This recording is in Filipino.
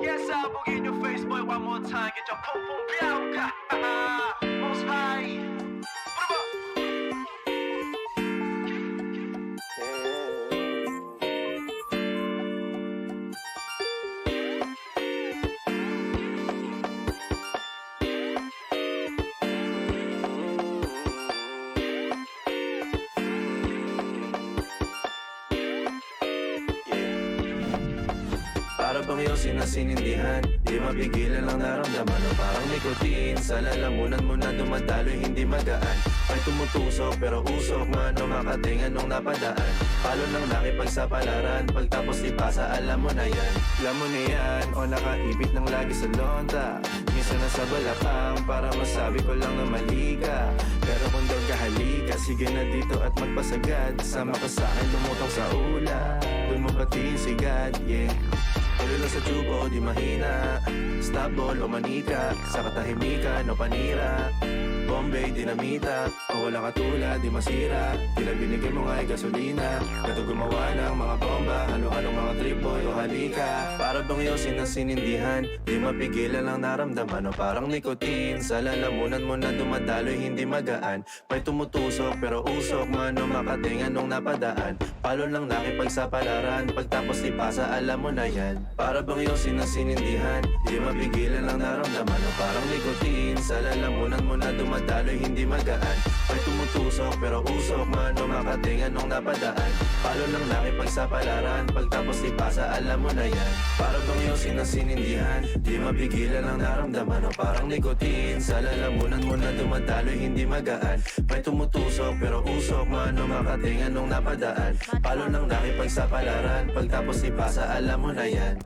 Yes, I boogie in your face, boy, one more time. Get your pum pum biauka. Most high. Para bang yosin na sinindihan, di mapigilan ang naramdaman. O parang nicotine, sa lalamunan mo na dumadaloy, hindi magaan. May tumutusok pero usok man o makatingan nung napadaan. Palo ng nakipagsapalaran, pagtapos di pasa, alam mo na yan. Alam mo na yan, o nakaipit ng lagi sa lonta. Minsan nasa balakang, para masabi ko lang na mali ka. Pero kung daw kahalika, sige na dito at magpasagad. Sama ka sa'kin, lumutang sa ula. Doon mo batiin si God, yeah. Tuloy lang sa tubo, di mahina. Stop ball o manika, sa katahimikan o panira. Bombay, dinamita, o walang katulad, di masira. Tila binigay mo nga'y gasolina. Gato gumawa ng mga bomba, halo-halong mga trip boy o halika. Para bang yosin na sinindihan, di mapigilan ang naramdaman. O parang nicotine, sa lalamunan mo na dumadaloy, hindi magaan. May tumutusok pero usok man o makatingan nung napadaan. Palo lang nakipagsapalaran, pagtapos di pasa, alam mo na yan. Para bang yosin na sinindihan, di mapigilan ang naramdaman. O parang nicotine, sa lalamunan mo na dumadaloy, hindi magaan. May tumutusok pero usok man o makatingan nung napadaan. Palo lang nakipagsapalaran, pagtapos di pasa, alam mo na yan. Para bang yosin na sinindihan, di mapigilan ang naramdaman. O parang nicotine, sa lalamunan mo na dumadaloy, hindi magaan. May tumutusok pero usok man o makatingan nung napadaan. Palo lang nakipagsapalaran, pagtapos di pasa, alam mo na yan.